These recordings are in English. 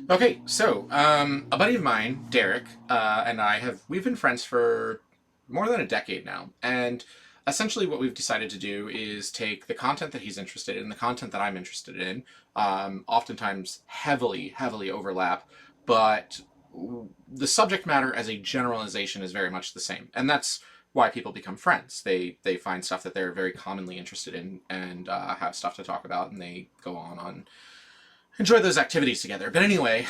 Okay, so a buddy of mine, Derek, and we've been friends for more than a decade now, and essentially what we've decided to do is take the content that he's interested in, the content that I'm interested in, oftentimes heavily overlap, but the subject matter as a generalization is very much the same, and that's why people become friends. They find stuff that they're very commonly interested in and have stuff to talk about, and they go on enjoy those activities together. But anyway,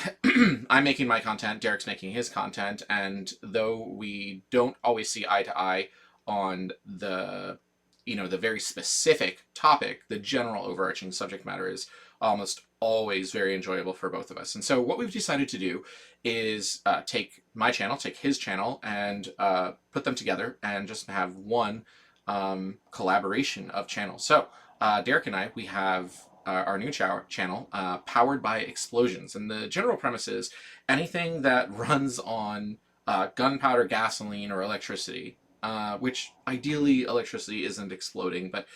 I'm making my content, Derek's making his content, and though we don't always see eye to eye on the very specific topic, the general overarching subject matter is almost always very enjoyable for both of us. And so what we've decided to do is take my channel, take his channel, and put them together and just have one collaboration of channels. So Derek and I, we have our new channel, Powered by Explosions. And the general premise is anything that runs on gunpowder, gasoline, or electricity, which ideally electricity isn't exploding, but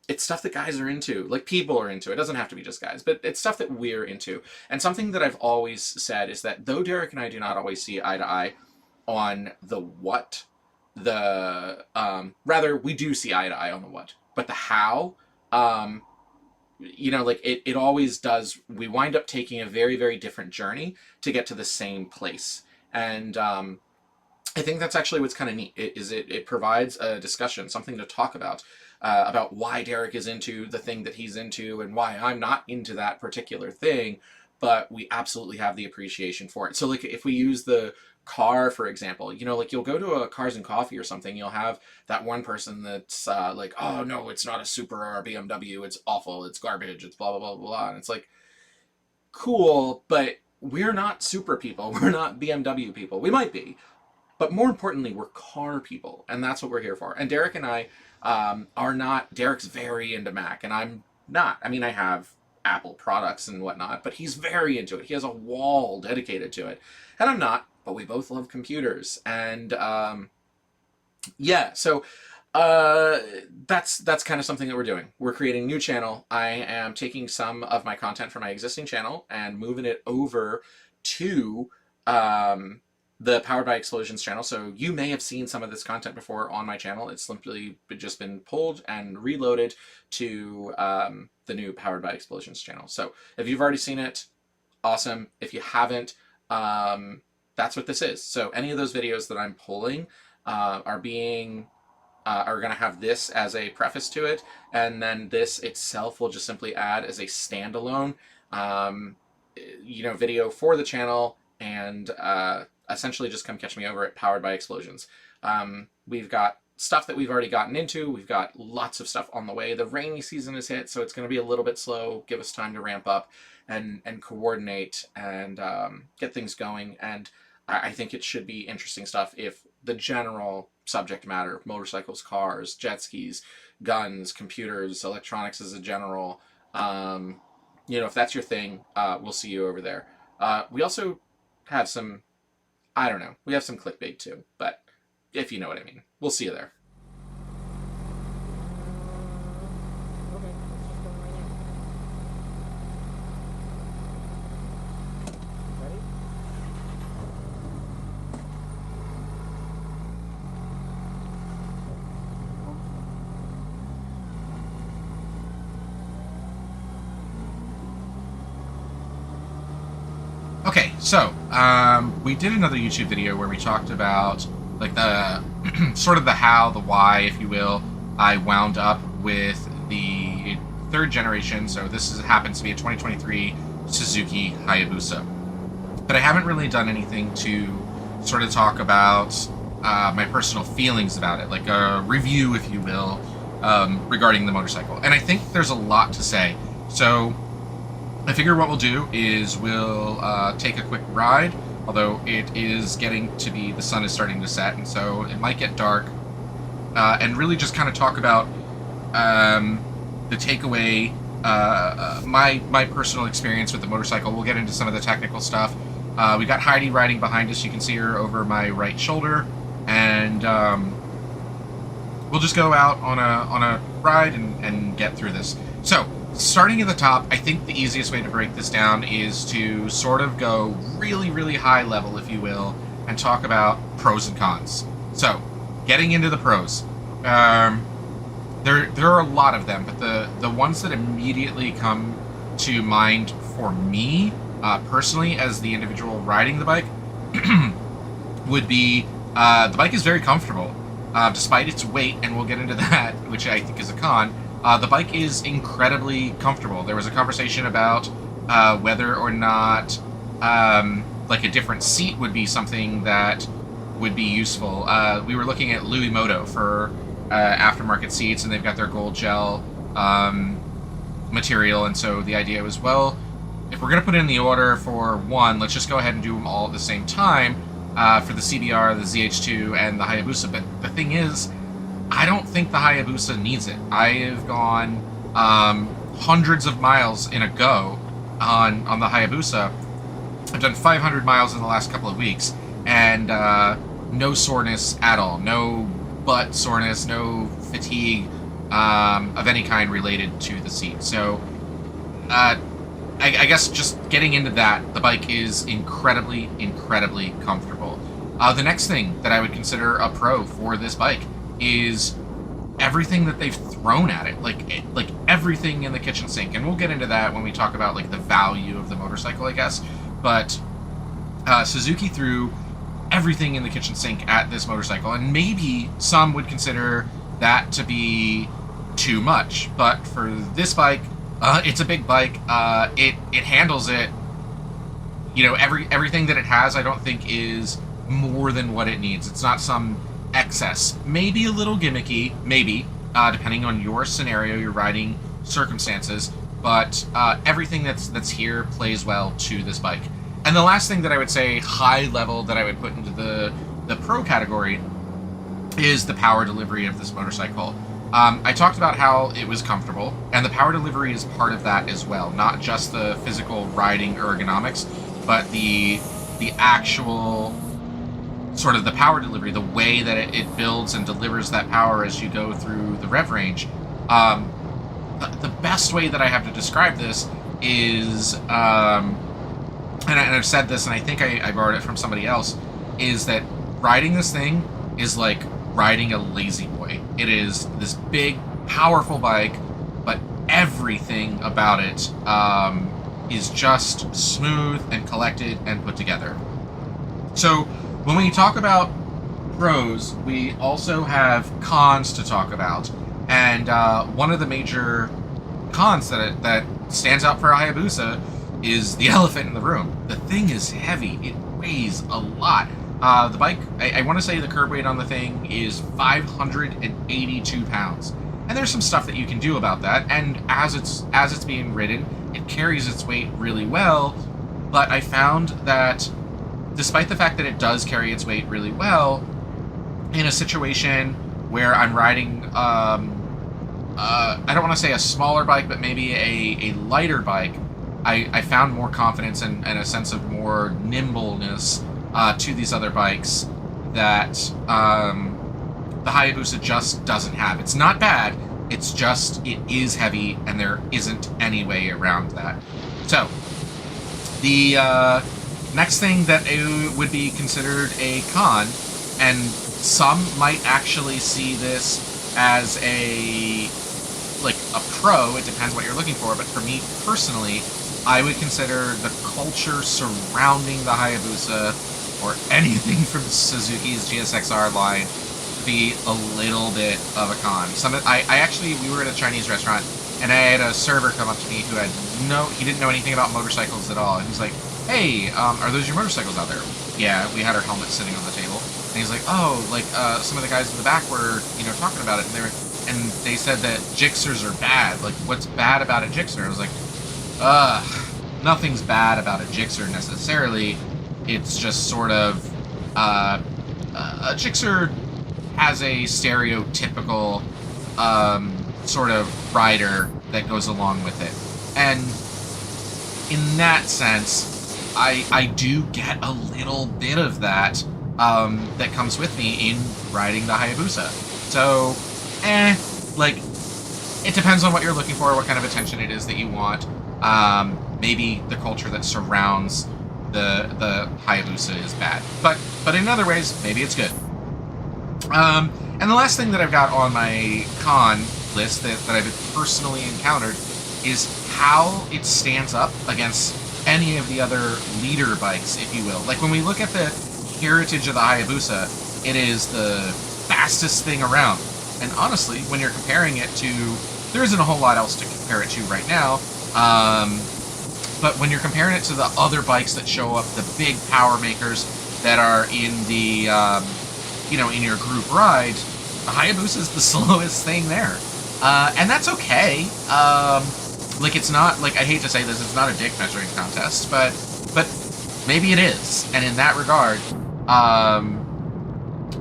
it's stuff that guys are into, like people are into. It doesn't have to be just guys, but it's stuff that we're into. And something that I've always said is that though Derek and I do not always see eye to eye on the what, rather we do see eye to eye on the what, but the how, like it always does. We wind up taking a very different journey to get to the same place. And I think that's actually what's kind of neat. It provides a discussion, something to talk about why Derek is into the thing that he's into and why I'm not into that particular thing, but we absolutely have the appreciation for it. So like if we use the car, for example, like you'll go to a Cars and Coffee or something, you'll have that one person that's like, oh no, it's not a Supra or a BMW, it's awful, it's garbage, it's blah, blah, blah, blah. And it's like, cool, but we're not Supra people, we're not BMW people. We might be, but more importantly, we're car people, and that's what we're here for. And Derek and I are not. Derek's very into Mac, and I'm not. I mean, I have Apple products and whatnot, but he's very into it. He has a wall dedicated to it, and I'm not. But we both love computers, and yeah. So that's kind of something that we're doing. We're creating a new channel. I am taking some of my content from my existing channel and moving it over to the Powered by Explosions channel. So you may have seen some of this content before on my channel. It's simply just been pulled and reloaded to the new Powered by Explosions channel. So if you've already seen it, awesome. If you haven't, that's what this is. So any of those videos that I'm pulling are going to have this as a preface to it, and then this itself will just simply add as a standalone, video for the channel, and essentially just come catch me over at Powered by Explosions. We've got stuff that we've already gotten into. We've got lots of stuff on the way. The rainy season is hit, so it's going to be a little bit slow. Give us time to ramp up and coordinate and get things going. And I think it should be interesting stuff if the general subject matter, motorcycles, cars, jet skis, guns, computers, electronics as a general, if that's your thing, we'll see you over there. We also have some, I don't know, we have some clickbait too, but if you know what I mean. We'll see you there. Okay, let's just go right now. Ready? Okay, so we did another YouTube video where we talked about like the sort of the how, the why, if you will. I wound up with the third generation, so happens to be a 2023 Suzuki Hayabusa. But I haven't really done anything to sort of talk about my personal feelings about it, like a review, if you will, regarding the motorcycle. And I think there's a lot to say. So I figure what we'll do is we'll take a quick ride, although it is getting to be, the sun is starting to set, and so it might get dark, and really just kind of talk about the takeaway, my personal experience with the motorcycle. We'll get into some of the technical stuff. We got Heidi riding behind us. You can see her over my right shoulder, and we'll just go out on a ride and get through this. So starting at the top, I think the easiest way to break this down is to sort of go really, really high level, if you will, and talk about pros and cons. So, getting into the pros. There are a lot of them, but the ones that immediately come to mind for me, personally, as the individual riding the bike, would be the bike is very comfortable. Despite its weight, and we'll get into that, which I think is a con, the bike is incredibly comfortable. There was a conversation about whether or not like a different seat would be something that would be useful. We were looking at Louis Moto for aftermarket seats, and they've got their gold gel material, and so the idea was, well, if we're going to put in the order for one, let's just go ahead and do them all at the same time for the CBR, the ZH2, and the Hayabusa. But the thing is, I don't think the Hayabusa needs it. I have gone hundreds of miles in a go on the Hayabusa. I've done 500 miles in the last couple of weeks, and no soreness at all. No butt soreness, no fatigue of any kind related to the seat. So, I guess just getting into that, the bike is incredibly, incredibly comfortable. The next thing that I would consider a pro for this bike is everything that they've thrown at it, like everything in the kitchen sink, and we'll get into that when we talk about like the value of the motorcycle, I guess. But Suzuki threw everything in the kitchen sink at this motorcycle, and maybe some would consider that to be too much, but for this bike, it's a big bike. It handles it. You know, everything that it has, I don't think is more than what it needs. It's not some excess. Maybe a little gimmicky, maybe, depending on your scenario, your riding circumstances. But everything that's here plays well to this bike. And the last thing that I would say, high level, that I would put into the pro category is the power delivery of this motorcycle. I talked about how it was comfortable, and the power delivery is part of that as well. Not just the physical riding ergonomics, but the actual sort of the power delivery, the way that it builds and delivers that power as you go through the rev range. The best way that I have to describe this is, and I've said this, and I think I borrowed it from somebody else, is that riding this thing is like riding a lazy boy. It is this big, powerful bike, but everything about it is just smooth and collected and put together. So when we talk about pros, we also have cons to talk about. And one of the major cons that stands out for a Hayabusa is the elephant in the room. The thing is heavy. It weighs a lot. The bike, I want to say the curb weight on the thing is 582 pounds. And there's some stuff that you can do about that, and as it's being ridden, it carries its weight really well, but I found that despite the fact that it does carry its weight really well, in a situation where I'm riding, I don't want to say a smaller bike, but maybe a lighter bike, I found more confidence and a sense of more nimbleness to these other bikes that the Hayabusa just doesn't have. It's not bad, it's just, it is heavy, and there isn't any way around that. So, the next thing that would be considered a con, and some might actually see this as a pro, it depends what you're looking for, but for me personally, I would consider the culture surrounding the Hayabusa, or anything from Suzuki's GSX-R line, to be a little bit of a con. We were at a Chinese restaurant, and I had a server come up to me who he didn't know anything about motorcycles at all, and he's like, hey, are those your motorcycles out there? Yeah, we had our helmets sitting on the table. And he's like, oh, some of the guys in the back were, talking about it, and they said that Gixxers are bad. Like, what's bad about a Gixxer? I was like, nothing's bad about a Gixxer necessarily. It's just sort of, a Gixxer has a stereotypical, sort of rider that goes along with it. And in that sense, I do get a little bit of that, that comes with me in riding the Hayabusa. So, it depends on what you're looking for, what kind of attention it is that you want. Maybe the culture that surrounds the Hayabusa is bad, but in other ways, maybe it's good. And the last thing that I've got on my con list that I've personally encountered is how it stands up against any of the other leader bikes, if you will. Like, when we look at the heritage of the Hayabusa, it is the fastest thing around. And honestly, when you're comparing it to... There isn't a whole lot else to compare it to right now, but when you're comparing it to the other bikes that show up, the big power makers that are in the, in your group ride, the Hayabusa is the slowest thing there. And that's okay. Like, it's not, like, I hate to say this, it's not a dick measuring contest, but maybe it is. And in that regard,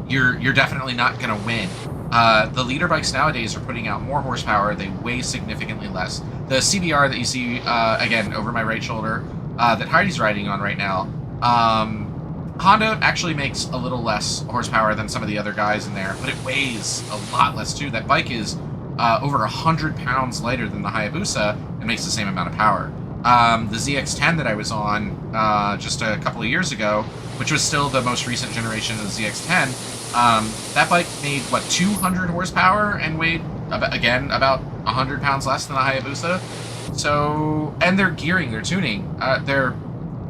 you're definitely not going to win. The leader bikes nowadays are putting out more horsepower. They weigh significantly less. The CBR that you see, again, over my right shoulder, that Heidi's riding on right now, Honda actually makes a little less horsepower than some of the other guys in there, but it weighs a lot less too. That bike is over 100 pounds lighter than the Hayabusa and makes the same amount of power. The ZX-10 that I was on just a couple of years ago, which was still the most recent generation of the ZX-10, that bike made, 200 horsepower and weighed, again, about 100 pounds less than the Hayabusa. So, and their gearing, their tuning, they're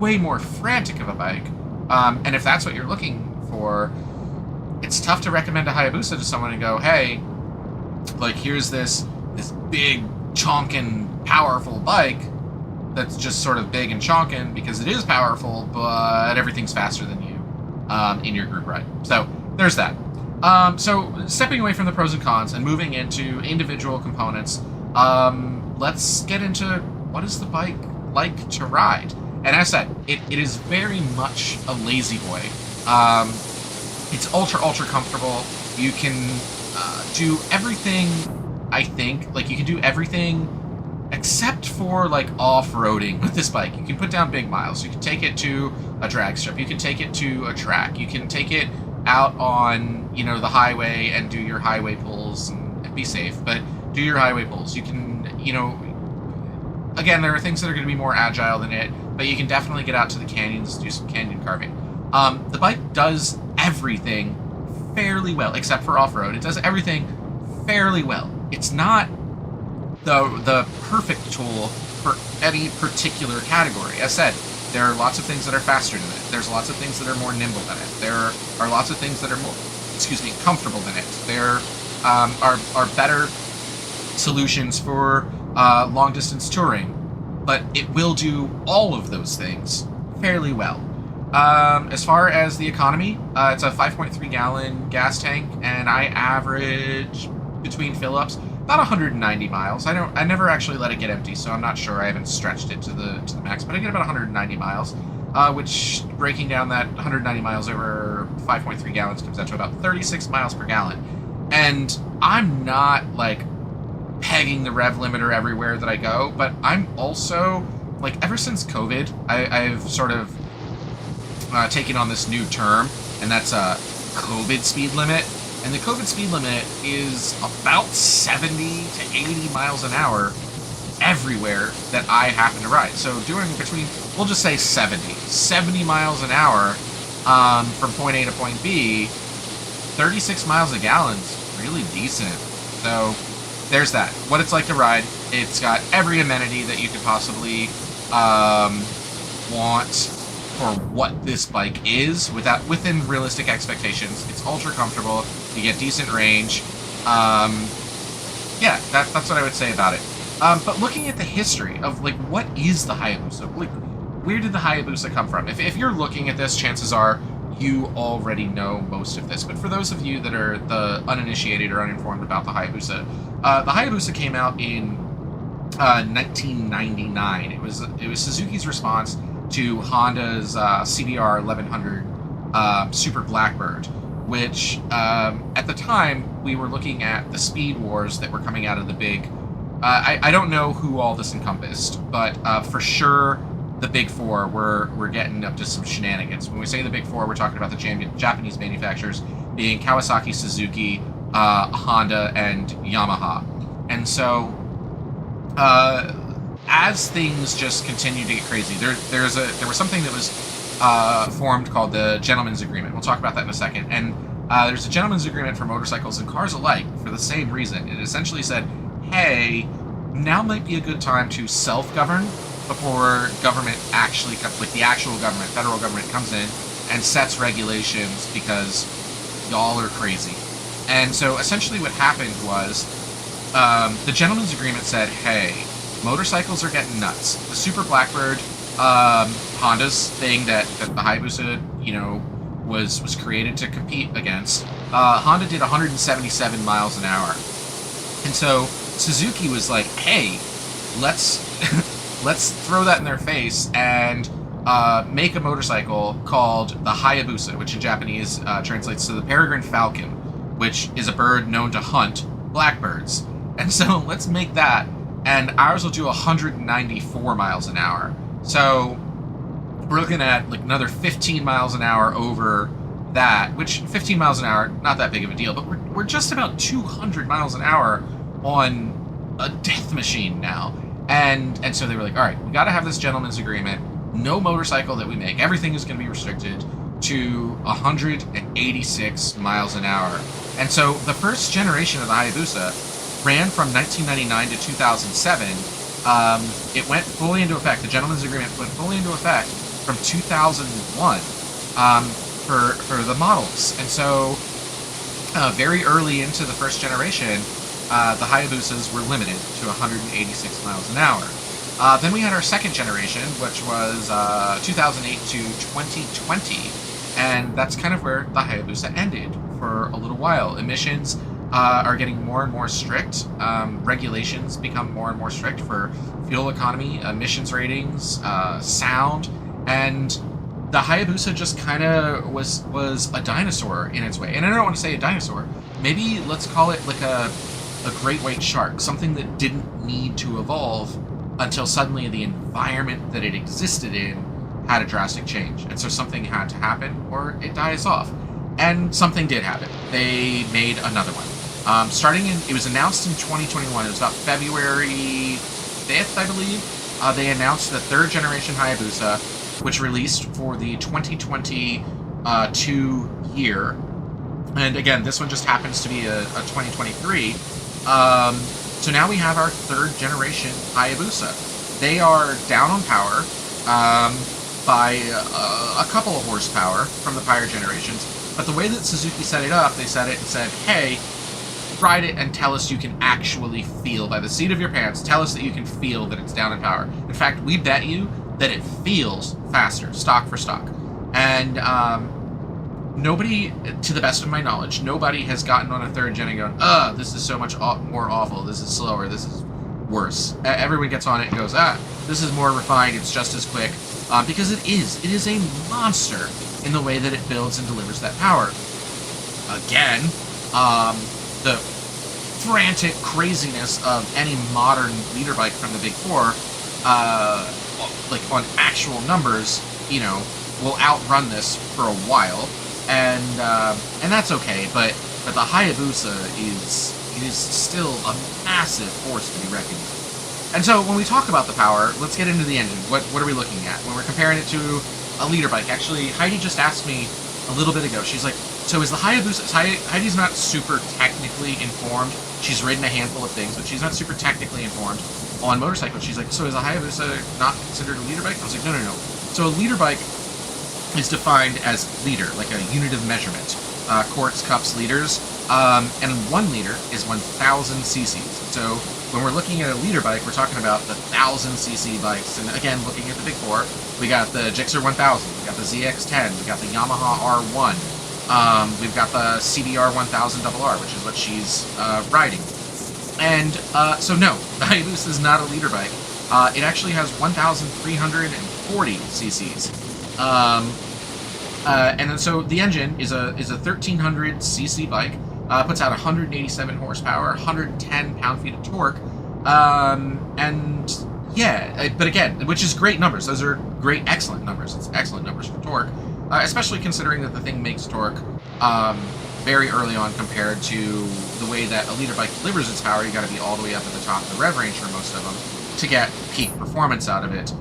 way more frantic of a bike. And if that's what you're looking for, it's tough to recommend a Hayabusa to someone and go, hey, like, here's this big, chonkin', powerful bike that's just sort of big and chonkin' because it is powerful, but everything's faster than you in your group ride. So, there's that. So, stepping away from the pros and cons and moving into individual components, let's get into what is the bike like to ride. And as I said, it is very much a lazy boy. It's ultra comfortable. You can do everything, I think. Like, you can do everything except for, like, off-roading with this bike. You can put down big miles. You can take it to a drag strip. You can take it to a track. You can take it out on, the highway and do your highway pulls and be safe. But do your highway pulls. You can, again, there are things that are going to be more agile than it, but you can definitely get out to the canyons, do some canyon carving. The bike does everything fairly well, except for off-road. It does everything fairly well. It's not the perfect tool for any particular category. As said, there are lots of things that are faster than it. There's lots of things that are more nimble than it. There are lots of things that are more, comfortable than it. There are better solutions for long-distance touring, but it will do all of those things fairly well. As far as the economy, it's a 5.3 gallon gas tank, and I average between fill-ups about 190 miles. I never actually let it get empty, so I'm not sure. I haven't stretched it to the max, but I get about 190 miles, which, breaking down that 190 miles over 5.3 gallons comes out to about 36 miles per gallon. And I'm not, like, pegging the rev limiter everywhere that I go, but I'm also, like, ever since COVID, I've sort of taken on this new term, and that's a COVID speed limit. And the COVID speed limit is about 70 to 80 miles an hour everywhere that I happen to ride. So doing between, we'll just say 70 miles an hour from point A to point B, 36 miles a gallon's really decent. So there's that. What it's like to ride. It's got every amenity that you could possibly want for what this bike is, within realistic expectations. It's ultra comfortable. You get decent range. Yeah, that's what I would say about it. But looking at the history of, like, what is the Hayabusa? Like, where did the Hayabusa come from? If you're looking at this, chances are you already know most of this. But for those of you that are the uninitiated or uninformed about the Hayabusa came out in 1999. It was Suzuki's response to Honda's CBR 1100 Super Blackbird, which at the time we were looking at the speed wars that were coming out of the big. I don't know who all this encompassed, but for sure the big four were getting up to some shenanigans. When we say the big four, we're talking about the Japanese manufacturers being Kawasaki, Suzuki, Honda, and Yamaha. And so, as things just continue to get crazy, there was something that was formed called the Gentleman's Agreement. We'll talk about that in a second. And there's a Gentleman's Agreement for motorcycles and cars alike for the same reason. It essentially said, hey, now might be a good time to self-govern before government actually, like the actual government, federal government, comes in and sets regulations because y'all are crazy. And so essentially what happened was the Gentleman's Agreement said, hey, motorcycles are getting nuts. The Super Blackbird, Honda's thing that the Hayabusa, was created to compete against, Honda did 177 miles an hour. And so Suzuki was like, hey, let's let's throw that in their face and make a motorcycle called the Hayabusa, which in Japanese translates to the peregrine falcon, which is a bird known to hunt blackbirds. And so let's make that, and ours will do 194 miles an hour. So we're looking at like another 15 miles an hour over that, which 15 miles an hour, not that big of a deal, but we're just about 200 miles an hour on a death machine now. And so they were like, all right, we got to have this gentleman's agreement. No motorcycle that we make, everything is going to be restricted to 186 miles an hour. And so the first generation of the Hayabusa ran from 1999 to 2007. It went fully into effect. The gentleman's agreement went fully into effect from 2001 for the models. And so very early into the first generation, the Hayabusas were limited to 186 miles an hour. Then we had our second generation, which was 2008 to 2020, and that's kind of where the Hayabusa ended for a little while. Emissions are getting more and more strict. Regulations become more and more strict for fuel economy, emissions ratings, sound, and the Hayabusa just kind of was a dinosaur in its way. And I don't want to say a dinosaur. Maybe let's call it like a great white shark, something that didn't need to evolve until suddenly the environment that it existed in had a drastic change. And so something had to happen or it dies off. And something did happen. They made another one. It was announced in 2021. It was about February 5th, I believe. They announced the third generation Hayabusa, which released for the 2022 year. And again, this one just happens to be a 2023. So now we have our third generation Hayabusa. They are down on power by a couple of horsepower from the prior generations. But the way that Suzuki set it up, they set it and said, hey, ride it and tell us you can actually feel, by the seat of your pants, tell us that you can feel that it's down in power. In fact, we bet you that it feels faster, stock for stock. And nobody, to the best of my knowledge, nobody has gotten on a third gen and gone, this is so much more awful, this is slower, this is worse. Everyone gets on it and goes, this is more refined, it's just as quick. Because it is a monster in the way that it builds and delivers that power. Again, the frantic craziness of any modern leader bike from the Big Four, like on actual numbers, will outrun this for a while, and that's okay. But the Hayabusa is still a massive force to be reckoned with. And so when we talk about the power, let's get into the engine. What are we looking at when we're comparing it to a leader bike? Actually, Heidi just asked me a little bit ago. She's like, so is the Hayabusa... Heidi's not super technically informed. She's ridden a handful of things, but she's not super technically informed on motorcycles. She's like, so is the Hayabusa not considered a leader bike? I was like, no. So a leader bike is defined as liter, like a unit of measurement. Quarts, cups, liters. And 1 liter is 1,000 cc's. So when we're looking at a leader bike, we're talking about the 1,000cc bikes. And again, looking at the Big Four, we got the Gixxer 1000, we got the ZX10, we got the Yamaha R1, we've got the CBR 1000RR, which is what she's riding. And so no, the Hayabusa is not a leader bike. It actually has 1,340 cc's. And then so the engine is a 1,300cc bike. Puts out 187 horsepower, 110 pound-feet of torque, and yeah, but again, which is great numbers. Those are great, excellent numbers. It's excellent numbers for torque, especially considering that the thing makes torque very early on compared to the way that a leader bike delivers its power. You got to be all the way up at the top of the rev range for most of them to get peak performance out of it.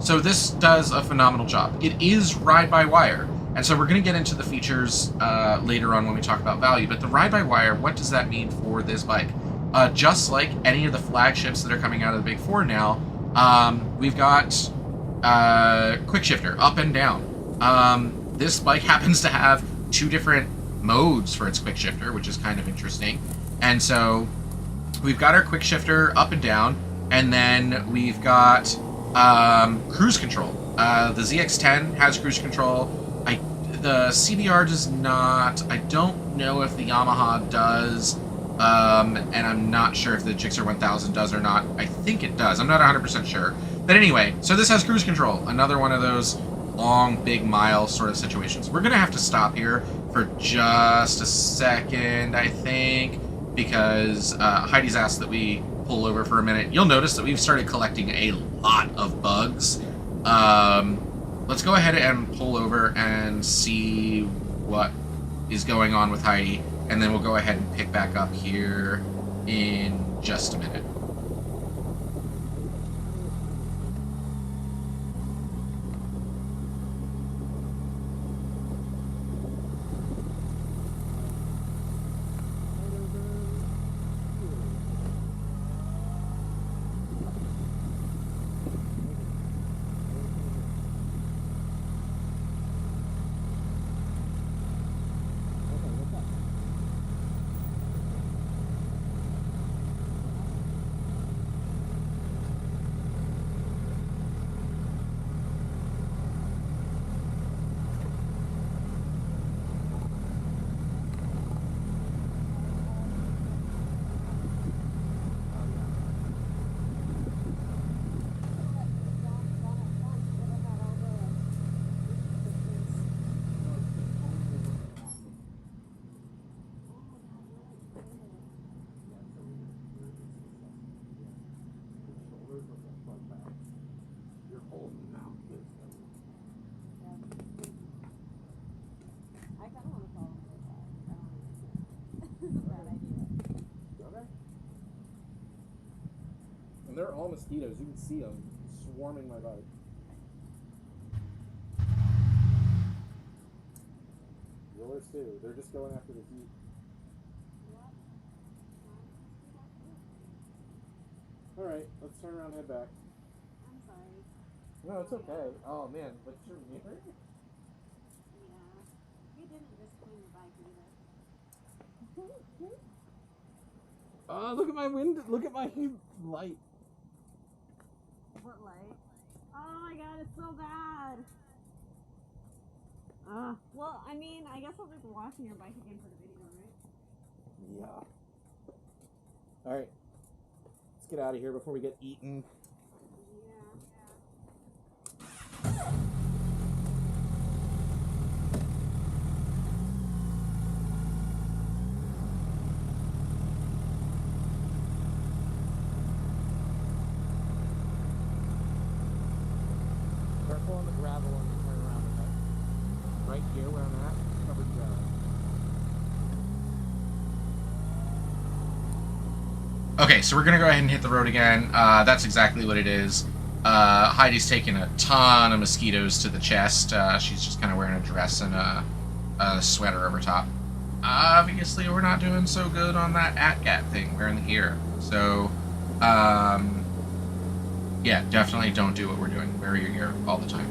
So this does a phenomenal job. It is ride-by-wire, and so we're going to get into the features later on when we talk about value, but the ride-by-wire, what does that mean for this bike? Just like any of the flagships that are coming out of the Big Four now, we've got quick shifter, up and down. This bike happens to have 2 different modes for its quick shifter, which is kind of interesting. And so we've got our quick shifter up and down, and then we've got cruise control. The ZX-10 has cruise control. The CBR does not. I don't know if the Yamaha does, and I'm not sure if the Gixxer 1000 does or not. I think it does. I'm not 100% sure. But anyway, so this has cruise control. Another one of those long, big mile sort of situations. We're going to have to stop here for just a second, I think, because Heidi's asked that we pull over for a minute. You'll notice that we've started collecting a lot of bugs. Let's go ahead and pull over and see what is going on with Heidi, and then we'll go ahead and pick back up here in just a minute. And they're all mosquitoes. You can see them swarming my bike. Yours too. They're just going after the heat. All right, let's turn around and head back. I'm sorry. No, it's okay. Oh man, but your mirror? Yeah. You didn't just clean your bike either. Oh, look at my window. Look at my light. What light? Oh my god, it's so bad. Well, I mean, I guess I'll be watching your bike again for the video, right? Yeah. All right. Let's get out of here before we get eaten. Careful on the gravel when you turn around, okay? Right here where I'm at, covered gravel. Okay, so we're going to go ahead and hit the road again. That's exactly what it is. Heidi's taken a ton of mosquitoes to the chest. She's just kind of wearing a dress and a sweater over top. Obviously, we're not doing so good on that ATGAT thing. We're in the gear. So, yeah, definitely don't do what we're doing. Wear your gear all the time.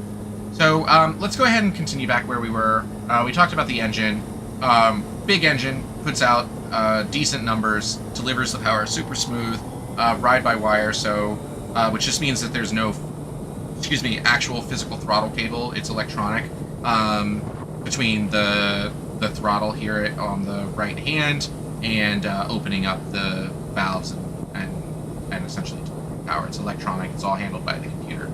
So, let's go ahead and continue back where we were. We talked about the engine. Big engine, puts out decent numbers, delivers the power super smooth, ride-by-wire, so which just means that there's no, actual physical throttle cable. It's electronic between the throttle here on the right hand and opening up the valves and essentially delivering power. It's electronic. It's all handled by the computer,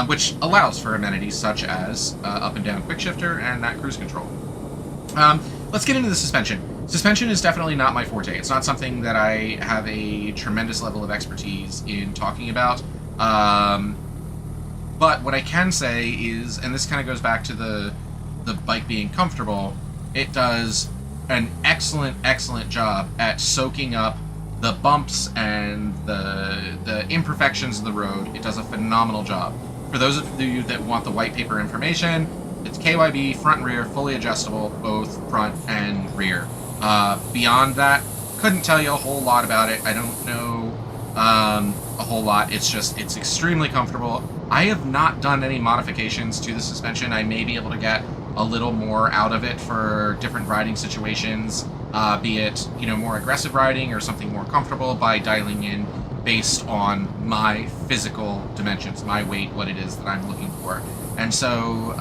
which allows for amenities such as up and down quick shifter and that cruise control. Let's get into the suspension. Suspension is definitely not my forte. It's not something that I have a tremendous level of expertise in talking about. But what I can say is, and this kind of goes back to the bike being comfortable, it does an excellent, excellent job at soaking up the bumps and the imperfections of the road. It does a phenomenal job. For those of you that want the white paper information, it's KYB, front and rear, fully adjustable, both front and rear. Beyond that, couldn't tell you a whole lot about it. I don't know a whole lot. It's extremely comfortable. I have not done any modifications to the suspension. I may be able to get a little more out of it for different riding situations, be it, more aggressive riding or something more comfortable by dialing in based on my physical dimensions, my weight, what it is that I'm looking for. And so,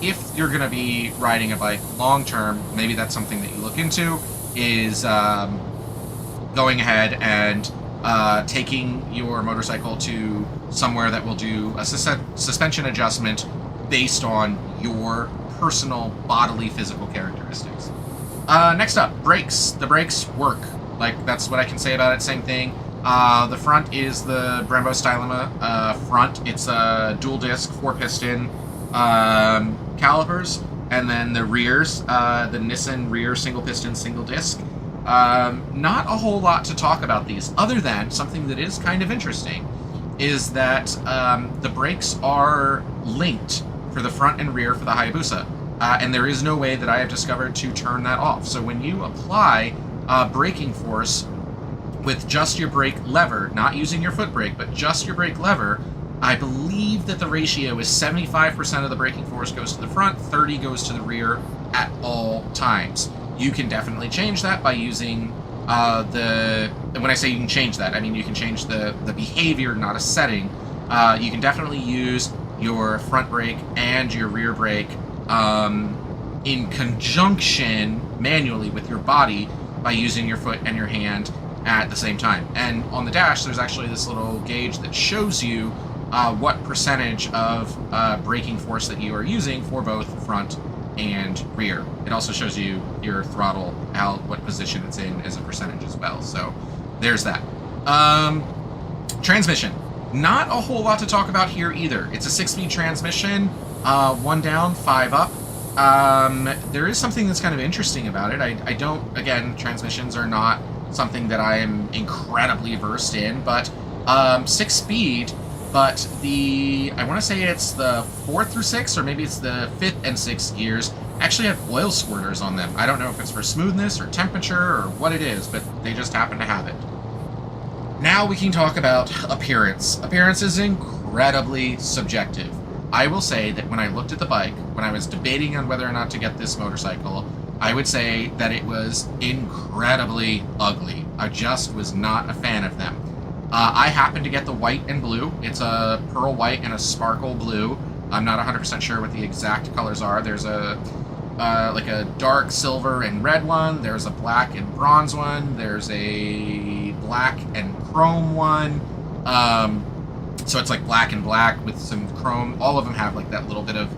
if you're going to be riding a bike long term, maybe that's something that you look into, is going ahead and taking your motorcycle to somewhere that will do a suspension adjustment based on your personal bodily physical characteristics. Next up, brakes. The brakes work. That's what I can say about it. Same thing. The front is the Brembo Stylema front. It's a dual disc, 4-piston calipers. And then the rears, the Nissan rear single piston, single disc. Not a whole lot to talk about these, other than something that is kind of interesting, is that the brakes are linked for the front and rear for the Hayabusa. And there is no way that I have discovered to turn that off. So when you apply braking force with just your brake lever, not using your foot brake, but just your brake lever, I believe that the ratio is 75% of the braking force goes to the front, 30 goes to the rear at all times. You can definitely change that by using when I say you can change that, I mean you can change the behavior, not a setting. You can definitely use your front brake and your rear brake in conjunction manually with your body by using your foot and your hand at the same time. And on the dash, there's actually this little gauge that shows you what percentage of braking force that you are using for both front and rear. It also shows you your throttle out, what position it's in as a percentage as well. So there's that. Transmission. Not a whole lot to talk about here either. It's a 6-speed transmission, 1 down, 5 up. There is something that's kind of interesting about it. I don't, again, transmissions are not something that I am incredibly versed in, but 6-speed, but I want to say it's the 4th through 6th, or maybe it's the 5th and 6th gears, actually have oil squirters on them. I don't know if it's for smoothness or temperature or what it is, but they just happen to have it. Now we can talk about appearance. Appearance is incredibly subjective. I will say that when I looked at the bike, when I was debating on whether or not to get this motorcycle, I would say that it was incredibly ugly. I just was not a fan of them. I happened to get the white and blue. It's a pearl white and a sparkle blue. I'm not 100% sure what the exact colors are. There's like a dark silver and red one. There's a black and bronze one. There's a black and chrome one. So it's like black and black with some chrome. All of them have like that little bit of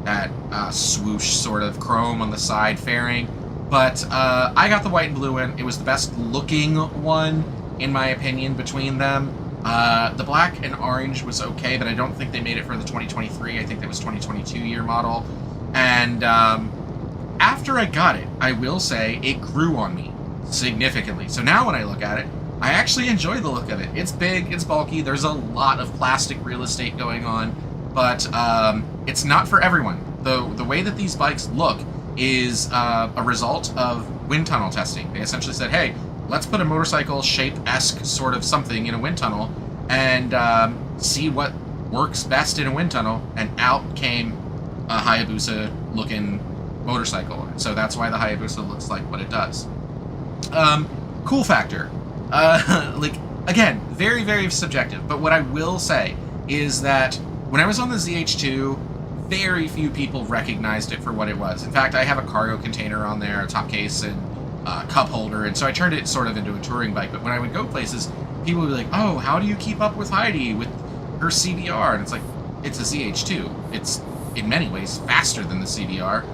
that swoosh sort of chrome on the side fairing. But I got the white and blue one. It was the best looking one, in my opinion, between them. The black and orange was okay, but I don't think they made it for the 2023. I think that was 2022 year model. And after I got it, I will say it grew on me significantly. So now when I look at it, I actually enjoy the look of it. It's big, it's bulky, there's a lot of plastic real estate going on, but it's not for everyone. The way that these bikes look is a result of wind tunnel testing. They essentially said, hey, let's put a motorcycle shape-esque sort of something in a wind tunnel and see what works best in a wind tunnel, and out came a Hayabusa-looking motorcycle. So that's why the Hayabusa looks like what it does. Cool factor. Again, very, very subjective, but what I will say is that when I was on the ZH2, very few people recognized it for what it was. In fact, I have a cargo container on there, a top case, and cup holder, and so I turned it sort of into a touring bike. But when I would go places, people would be like, oh, how do you keep up with Heidi with her CBR? And it's like, it's a ZH2. It's in many ways faster than the CBR,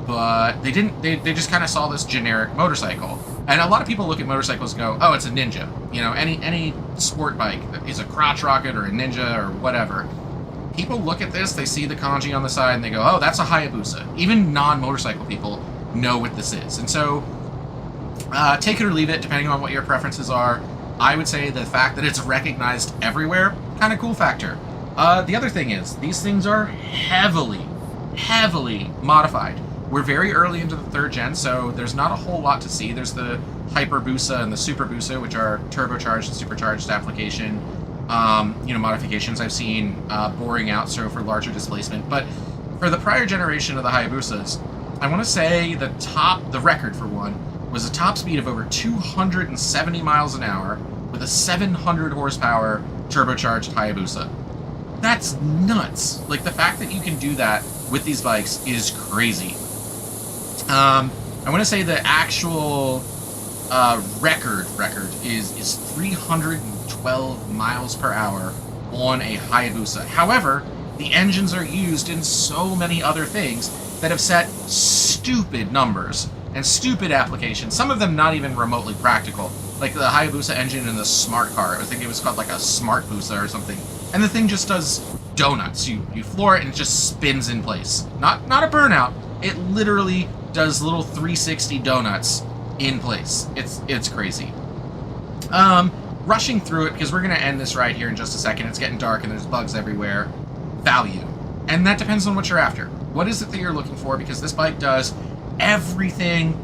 but they just kind of saw this generic motorcycle. And a lot of people look at motorcycles and go, oh, it's a Ninja. You know, any sport bike is a crotch rocket or a Ninja or whatever. People look at this, they see the kanji on the side, and they go, oh, that's a Hayabusa. Even non-motorcycle people know what this is. And so, take it or leave it, depending on what your preferences are. I would say the fact that it's recognized everywhere, kind of cool factor. The other thing is, these things are heavily modified. We're very early into the 3rd gen, so there's not a whole lot to see. There's the Hayabusa and the Superbusa, which are turbocharged and supercharged application, modifications I've seen boring out, so for larger displacement. But for the prior generation of the Hayabusas, I want to say the record for one, was a top speed of over 270 miles an hour with a 700 horsepower turbocharged Hayabusa. That's nuts. Like, the fact that you can do that with these bikes is crazy. I want to say the actual record is 312 miles per hour on a Hayabusa. However, the engines are used in so many other things that have set stupid numbers and stupid applications, some of them not even remotely practical, like the Hayabusa engine in the smart car. I think it was called like a Smart Busa or something, and the thing just does donuts. You floor it and it just spins in place. Not a burnout, it literally does little 360 donuts in place. It's crazy. Rushing through it, because we're going to end this right here in just a second. It's getting dark and there's bugs everywhere. Value. And that depends on what you're after. What is it that you're looking for? Because this bike does everything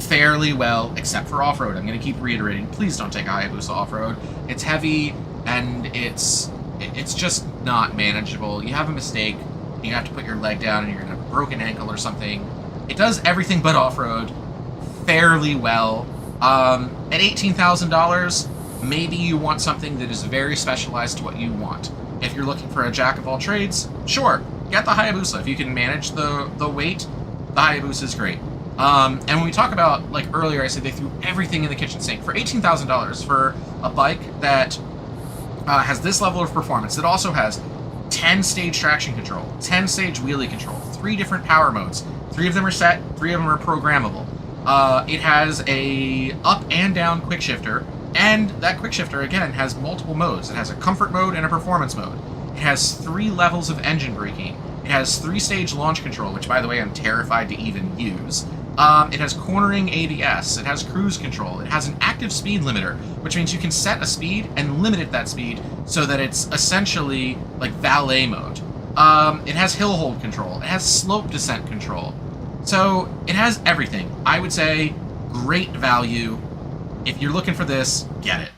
fairly well, except for off-road. I'm going to keep reiterating, please don't take a Hayabusa off-road. It's heavy, and it's just not manageable. You have a mistake, and you have to put your leg down, and you're going to have a broken ankle or something. It does everything but off-road fairly well. At $18,000, maybe you want something that is very specialized to what you want. If you're looking for a jack of all trades, sure, get the Hayabusa. If you can manage the weight, the Hayabusa is great. And when we talk about, like earlier, I said they threw everything in the kitchen sink. For $18,000, for a bike that has this level of performance, that also has 10-stage traction control, 10-stage wheelie control, 3 different power modes. 3 of them are set, 3 of them are programmable. It has a up and down quick shifter, and that quick shifter, again, has multiple modes. It has a comfort mode and a performance mode. It has 3 levels of engine braking. It has 3-stage launch control, which, by the way, I'm terrified to even use. It has cornering ABS. It has cruise control. It has an active speed limiter, which means you can set a speed and limit it that speed so that it's essentially like valet mode. It has hill hold control. It has slope descent control. So it has everything. I would say great value. If you're looking for this, get it.